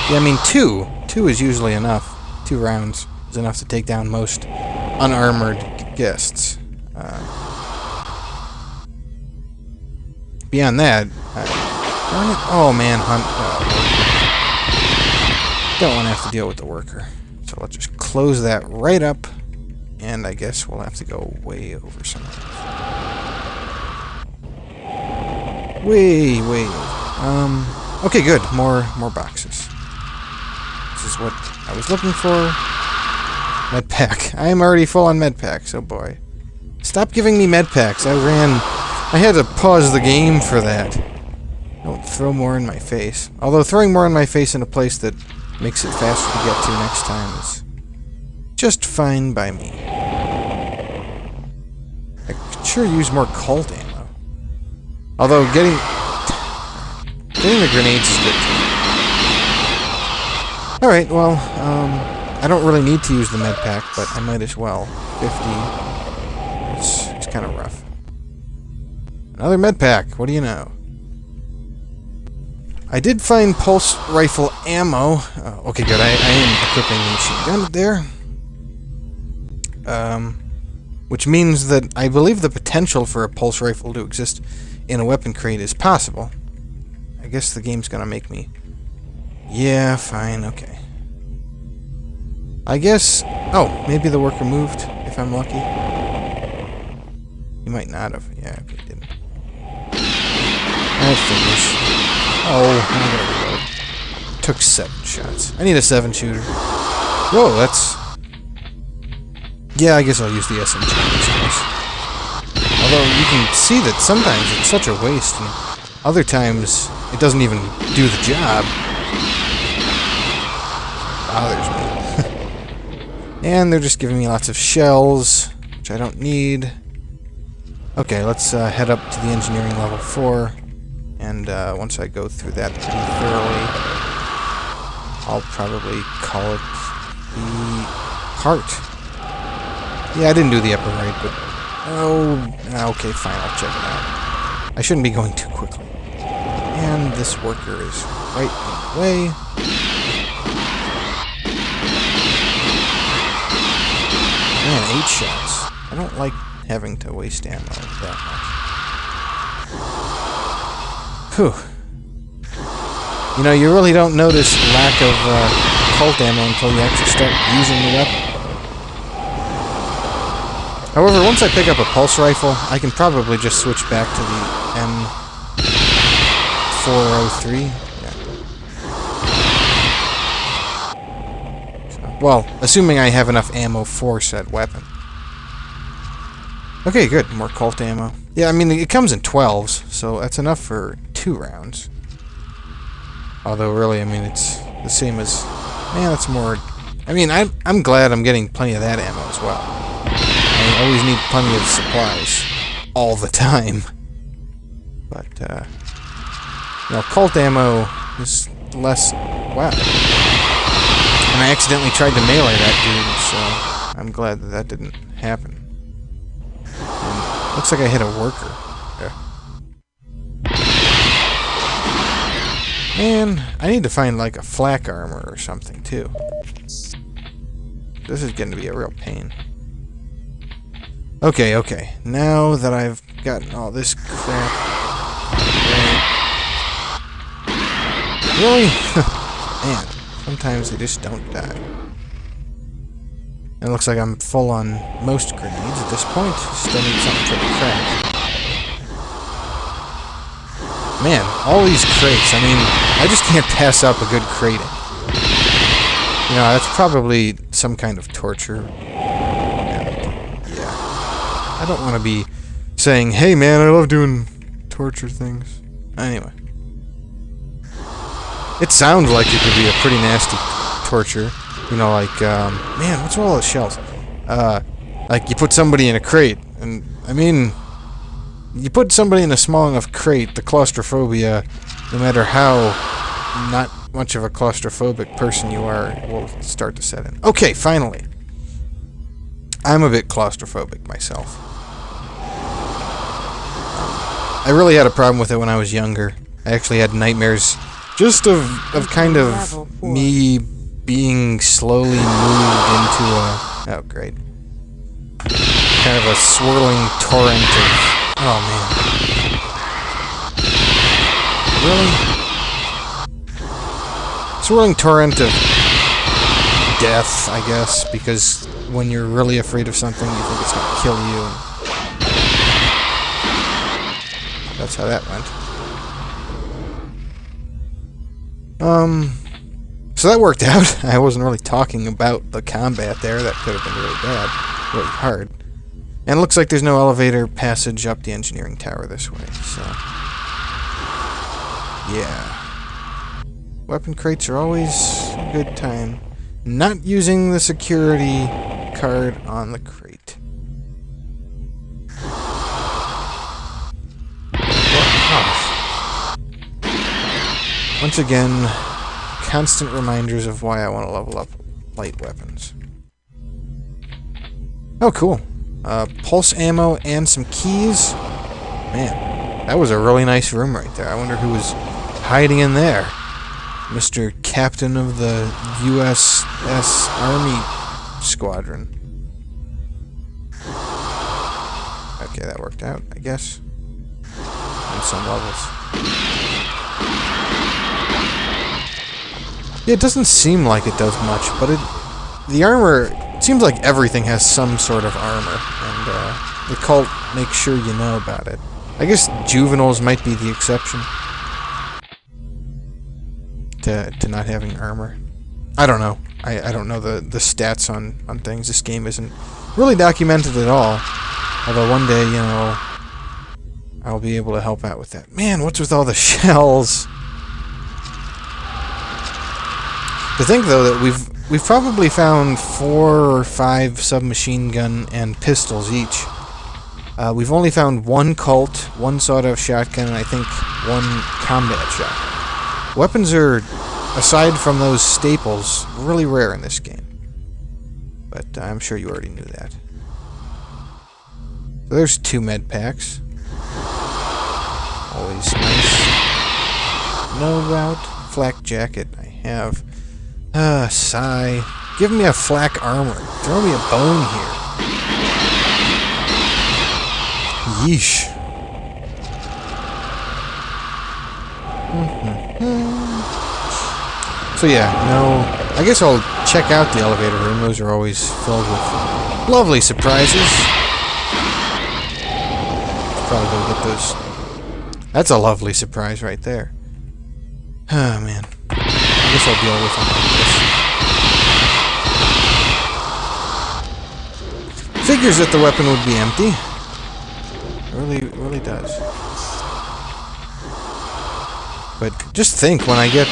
Yeah, I mean, two. Two is usually enough. 2 rounds is enough to take down most unarmored guests. Beyond that, darn it. Oh man, hunt. Don't want to have to deal with the worker. So let's just close that right up, and I guess we'll have to go way over somewhere else. Way over. Okay, good. More boxes. This is what I was looking for. Med pack. I am already full on med packs. Oh boy. Stop giving me med packs. I had to pause the game for that. Don't throw more in my face. Although throwing more in my face in a place that makes it faster to get to next time is just fine by me. I could sure use more cult ammo. Although getting the grenades is good too. Alright, well, I don't really need to use the med pack, but I might as well. 50. It's kind of rough. Another med pack. What do you know? I did find pulse rifle ammo. Okay, good. I am equipping the machine gun there. Which means that I believe the potential for a pulse rifle to exist in a weapon crate is possible. I guess the game's gonna make me... Yeah, fine, okay. I guess... Oh, maybe the worker moved, if I'm lucky. He might not have. Yeah, okay, he didn't. That figures. Oh, I'm gonna reload. Took 7 shots. I need a 7-shooter. Whoa, that's... Yeah, I guess I'll use the SMG in this case. Although, you can see that sometimes it's such a waste, and other times it doesn't even do the job. Bothers me. And they're just giving me lots of shells, which I don't need. Okay, let's head up to the engineering level 4. And once I go through that pretty thoroughly, I'll probably call it the heart. Yeah, I didn't do the upper right, but... Oh, okay, fine, I'll check it out. I shouldn't be going too quickly. And this worker is right in the way. Man, 8 shots. I don't like having to waste ammo that much. Whew. You know, you really don't notice lack of cult ammo until you actually start using the weapon. However, once I pick up a pulse rifle, I can probably just switch back to the M403. Yeah. So, well, assuming I have enough ammo for said weapon. Okay, good. More cult ammo. Yeah, I mean, it comes in 12s, so that's enough for 2 rounds. Although, really, I mean, it's the same as... Man, that's more... I mean, I'm glad I'm getting plenty of that ammo as well. I always need plenty of supplies. All the time. But, you know, cult ammo is less... Wow. And I accidentally tried to melee that dude, so I'm glad that that didn't happen. And looks like I hit a worker. Yeah. Man, I need to find, like, a flak armor or something, too. This is going to be a real pain. Okay, okay. Now that I've gotten all this crap... Really? Man, sometimes they just don't die. It looks like I'm full on most grenades at this point. Still need something for the crack. Man, all these crates. I mean, I just can't pass up a good crating. You know, that's probably some kind of torture. And, yeah. I don't want to be saying, hey man, I love doing torture things. Anyway. It sounds like it could be a pretty nasty torture. You know, like, man, what's with all those shells? Like, you put somebody in a crate, and, I mean, you put somebody in a small enough crate, the claustrophobia, no matter how not much of a claustrophobic person you are, will start to set in. Okay, finally. I'm a bit claustrophobic myself. I really had a problem with it when I was younger. I actually had nightmares Just of kind of me being slowly moved into a... Oh, great. Kind of a swirling torrent of... Oh, man. Really? Swirling torrent of death, I guess, because when you're really afraid of something, you think it's going to kill you. That's how that went. So that worked out. I wasn't really talking about the combat there. That could have been really bad, really hard. And it looks like there's no elevator passage up the engineering tower this way, so... Yeah. Weapon crates are always a good time. Not using the security card on the crate. Oh. Once again, constant reminders of why I want to level up light weapons. Oh, cool. Pulse ammo and some keys. Man, that was a really nice room right there. I wonder who was hiding in there. Mr. Captain of the USS Army Squadron. Okay, that worked out, I guess. On some levels. Yeah, it doesn't seem like it does much, but the armor... It seems like everything has some sort of armor, and the cult makes sure you know about it. I guess juveniles might be the exception to not having armor. I don't know. I don't know the stats on things. This game isn't really documented at all. Although one day, you know, I'll be able to help out with that. Man, what's with all the shells? To think, though, that we've probably found 4 or 5 submachine gun and pistols each. We've only found 1 Colt, 1 sawed-off shotgun, and I think 1 combat shotgun. Weapons are, aside from those staples, really rare in this game. But I'm sure you already knew that. So there's 2 med packs. Always nice. No route. Flak jacket I have. Sigh. Give me a flak armor. Throw me a bone here. Yeesh. So yeah, no... I guess I'll check out the elevator room. Those are always filled with lovely surprises. Probably go get those. That's a lovely surprise right there. Oh, man. I guess I'll deal with them like this. Figures that the weapon would be empty. Really does. But just think, when I get,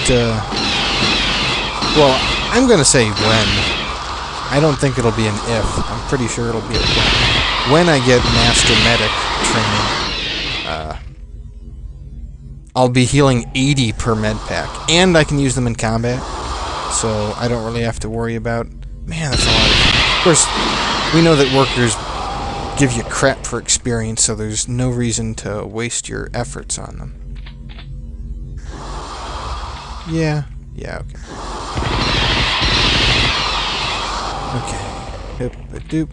well, I'm gonna say when. I don't think it'll be an if. I'm pretty sure it'll be a when. When I get Master Medic training, I'll be healing 80 per med pack, and I can use them in combat, so I don't really have to worry about... Man, that's a lot of course, we know that workers give you crap for experience, so there's no reason to waste your efforts on them. Yeah, okay. Okay. Doop-a-doop.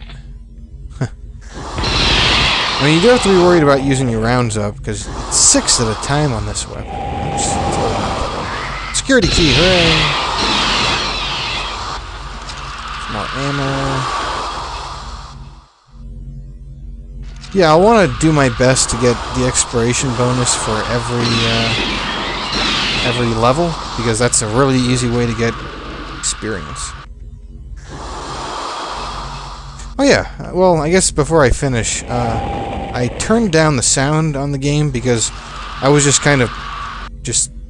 I mean, you do have to be worried about using your rounds up, because it's 6 at a time on this weapon. It's a lot. Security key, hooray! Some more ammo. Yeah, I want to do my best to get the exploration bonus for every level, because that's a really easy way to get experience. Oh yeah, well, I guess before I finish, I turned down the sound on the game because I was just kind of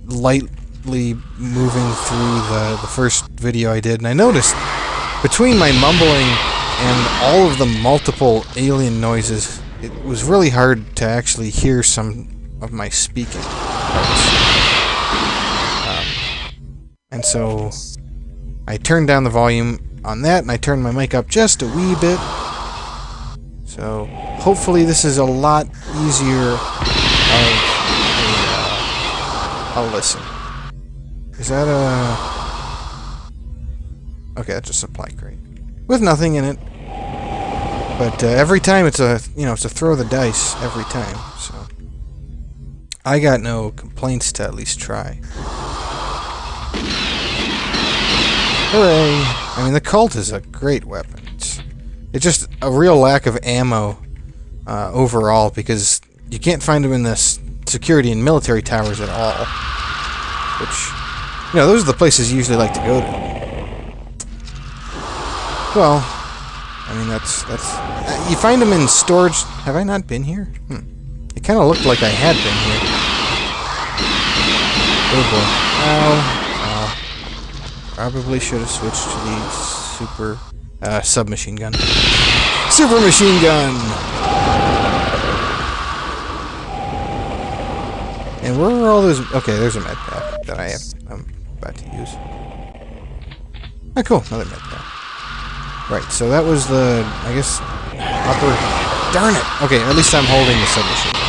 lightly moving through the first video I did, and I noticed between my mumbling and all of the multiple alien noises, it was really hard to actually hear some of my speaking parts. And so I turned down the volume on that, and I turned my mic up just a wee bit. So hopefully this is a lot easier of a listen. Is that a... Okay, that's a supply crate. With nothing in it. But every time it's a, it's a throw the dice every time, so... I got no complaints to at least try. Hooray! I mean, the Colt is a great weapon. It's just a real lack of ammo overall, because you can't find them in the security and military towers at all. Which, those are the places you usually like to go to. Well, I mean, that's you find them in storage. Have I not been here? It kind of looked like I had been here. Oh boy. Ow. Probably should have switched to the super submachine gun. Super machine gun! And where are all those... Okay, there's a med pack that I'm about to use. Oh, cool. Another med pack. Right, so that was the... I guess... upper... Darn it! Okay, at least I'm holding the submachine gun.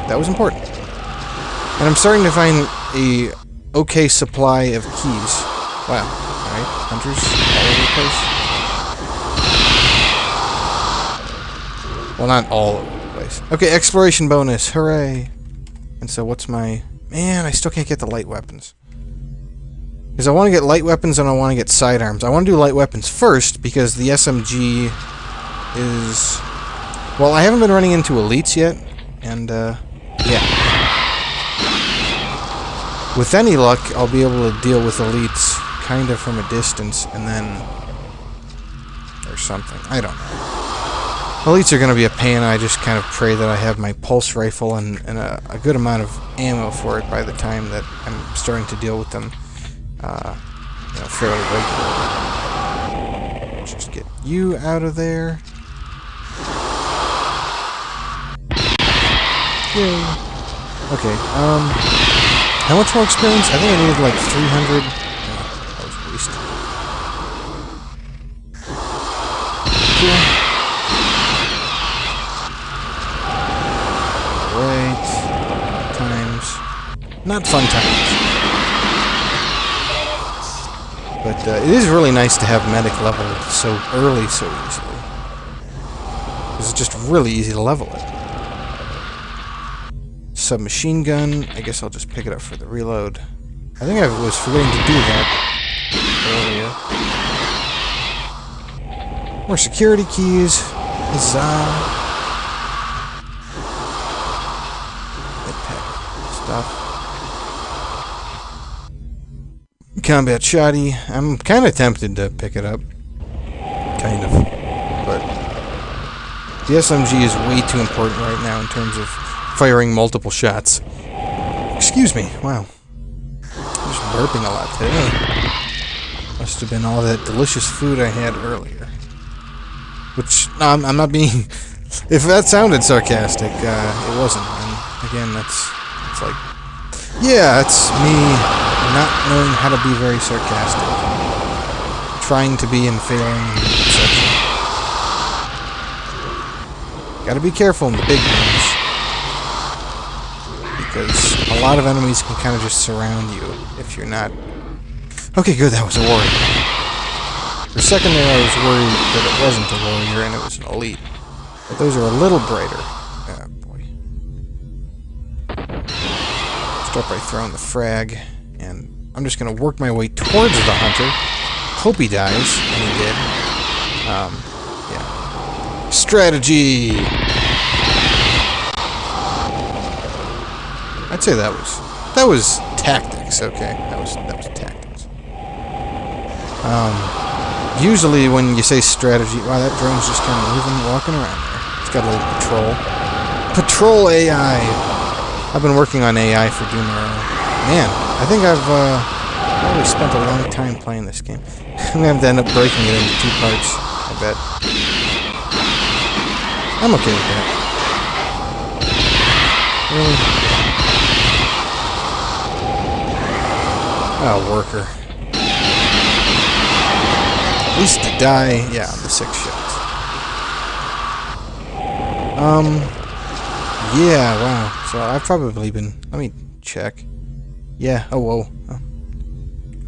That was important. And I'm starting to find a okay supply of keys. Wow. Alright, hunters all over the place. Well, not all over the place. Okay, exploration bonus. Hooray! And so what's my... Man, I still can't get the light weapons. Because I want to get light weapons and I want to get sidearms. I want to do light weapons first because the SMG is... Well, I haven't been running into elites yet. And, yeah. With any luck, I'll be able to deal with elites kind of from a distance and then... Or something. I don't know. Elites are going to be a pain. I just kind of pray that I have my pulse rifle and a good amount of ammo for it by the time that I'm starting to deal with them, fairly regularly. Just get you out of there. Yay. Okay, how much more experience? I think I needed like 300. That was a waste. Cool. Right. Times. Not fun times. But it is really nice to have medic level so early so easily. Because it's just really easy to level it. Submachine gun. I guess I'll just pick it up for the reload. I think I was forgetting to do that earlier. More security keys. Huzzah. Stuff. Combat shoddy. I'm kind of tempted to pick it up. Kind of. But the SMG is way too important right now in terms of firing multiple shots. Excuse me. Wow. I'm just burping a lot today. Must have been all that delicious food I had earlier. Which, no, I'm not being... If that sounded sarcastic, it wasn't. And again, it's like... Yeah, it's me not knowing how to be very sarcastic. Trying to be and failing, etc. Gotta be careful in the big games. Because a lot of enemies can kind of just surround you if you're not... Okay, good, that was a warrior. For a second there I was worried that it wasn't a warrior and it was an elite. But those are a little brighter. Oh, boy. Start by throwing the frag. And I'm just going to work my way towards the hunter. Hope he dies. And he did. Yeah. Strategy! I'd say that was tactics, okay. That was tactics. Usually when you say strategy, wow, that drone's just kind of moving, walking around there. It's got a little patrol. Patrol AI! I've been working on AI for Doom RL. Man, I think I've probably spent a long time playing this game. I'm going to end up breaking it into 2 parts, I bet. I'm okay with that. Really? Oh, worker. At least to die, yeah, the 6 shots. Yeah, wow. So I've probably been... Let me check. Yeah, oh, whoa. Oh,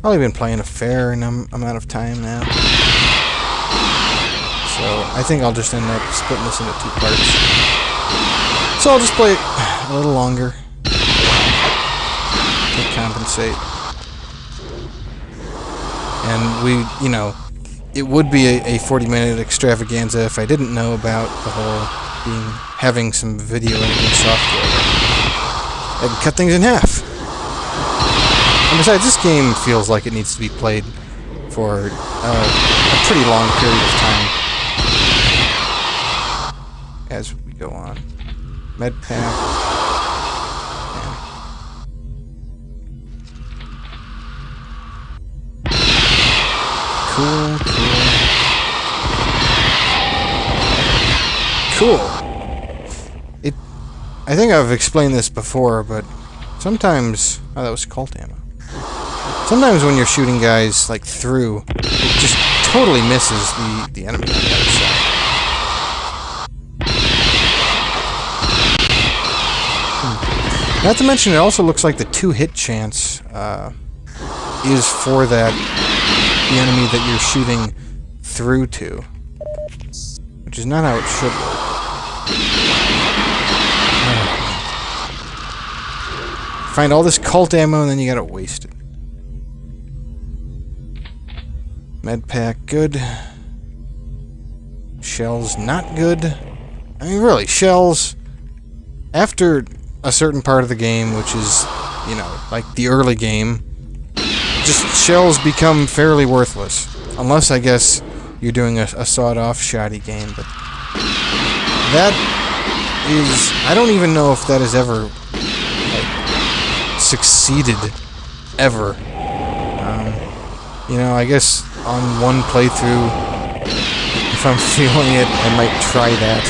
Probably been playing a fair amount of time now. So I think I'll just end up splitting this into 2 parts. So I'll just play it a little longer to compensate. And we, you know, it would be a 40-minute extravaganza if I didn't know about the whole having some video editing software that can cut things in half. And besides, this game feels like it needs to be played for a pretty long period of time as we go on. Med pack. Cool. I think I've explained this before, but sometimes... Oh, that was cult ammo. Sometimes when you're shooting guys, like, through, it just totally misses the enemy on the other side. Not to mention, it also looks like the 2-hit chance is for the enemy that you're shooting through to, which is not how it should work. Find all this cult ammo and then you gotta waste it. Med pack, good. Shells, not good. I mean, really, shells, after a certain part of the game, which is, you know, like the early game, just shells become fairly worthless. Unless, I guess, you're doing a sawed-off shoddy game, but that is... I don't even know if that has ever, like, succeeded, ever. You know, I guess on one playthrough, if I'm feeling it, I might try that.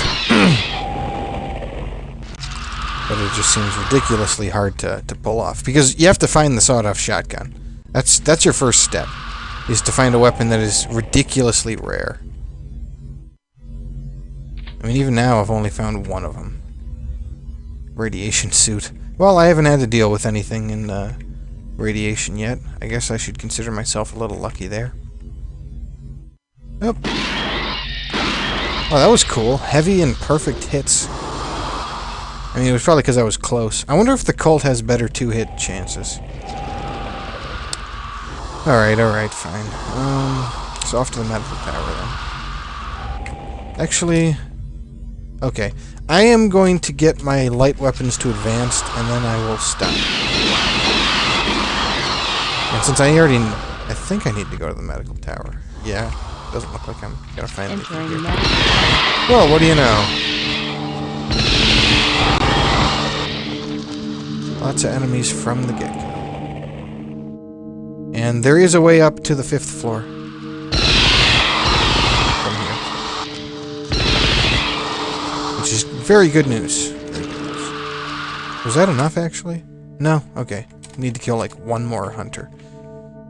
But it just seems ridiculously hard to pull off. Because you have to find the sawed-off shotgun. That's your first step, is to find a weapon that is ridiculously rare. I mean, even now I've only found one of them. Radiation suit. Well, I haven't had to deal with anything in radiation yet. I guess I should consider myself a little lucky there. Oh. Oh, that was cool. Heavy and perfect hits. I mean, it was probably because I was close. I wonder if the Colt has better 2-hit chances. Alright, fine. So off to the medical tower, then. Actually... Okay. I am going to get my light weapons to advanced, and then I will stop. And since I already... I think I need to go to the medical tower. Yeah. Doesn't look like I'm gonna find anything here. Well, what do you know? Lots of enemies from the get-go. And there is a way up to the 5th floor. From here. Which is very good news. Very good news. Was that enough, actually? No? Okay. Need to kill, like, one more hunter.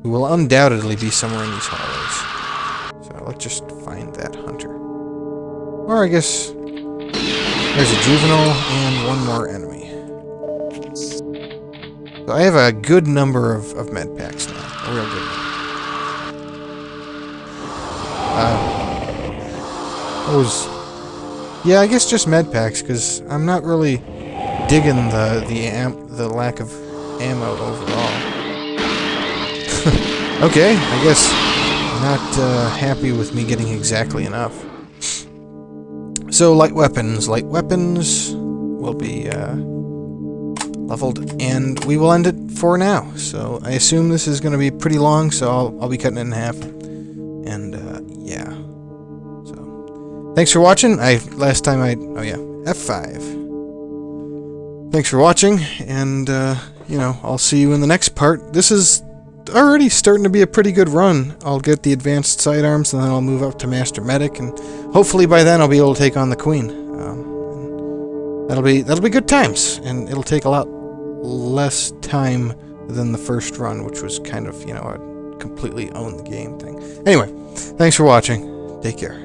Who will undoubtedly be somewhere in these hallways. So let's just find that hunter. Or I guess... There's a juvenile and one more enemy. So I have a good number of med packs now. A real good one. Yeah, I guess just med packs, because I'm not really digging the lack of ammo overall. Okay, I guess not happy with me getting exactly enough. So light weapons will be leveled, and we will end it for now. So I assume this is going to be pretty long, so I'll be cutting it in half. And yeah. So thanks for watching. Last time oh yeah, F5. Thanks for watching, and you know, I'll see you in the next part. This is already starting to be a pretty good run. I'll get the advanced sidearms, and then I'll move up to Master Medic, and hopefully by then I'll be able to take on the Queen. That'll be good times, and it'll take a lot less time than the first run, which was kind of, you know, a completely own the game thing. Anyway, thanks for watching. Take care.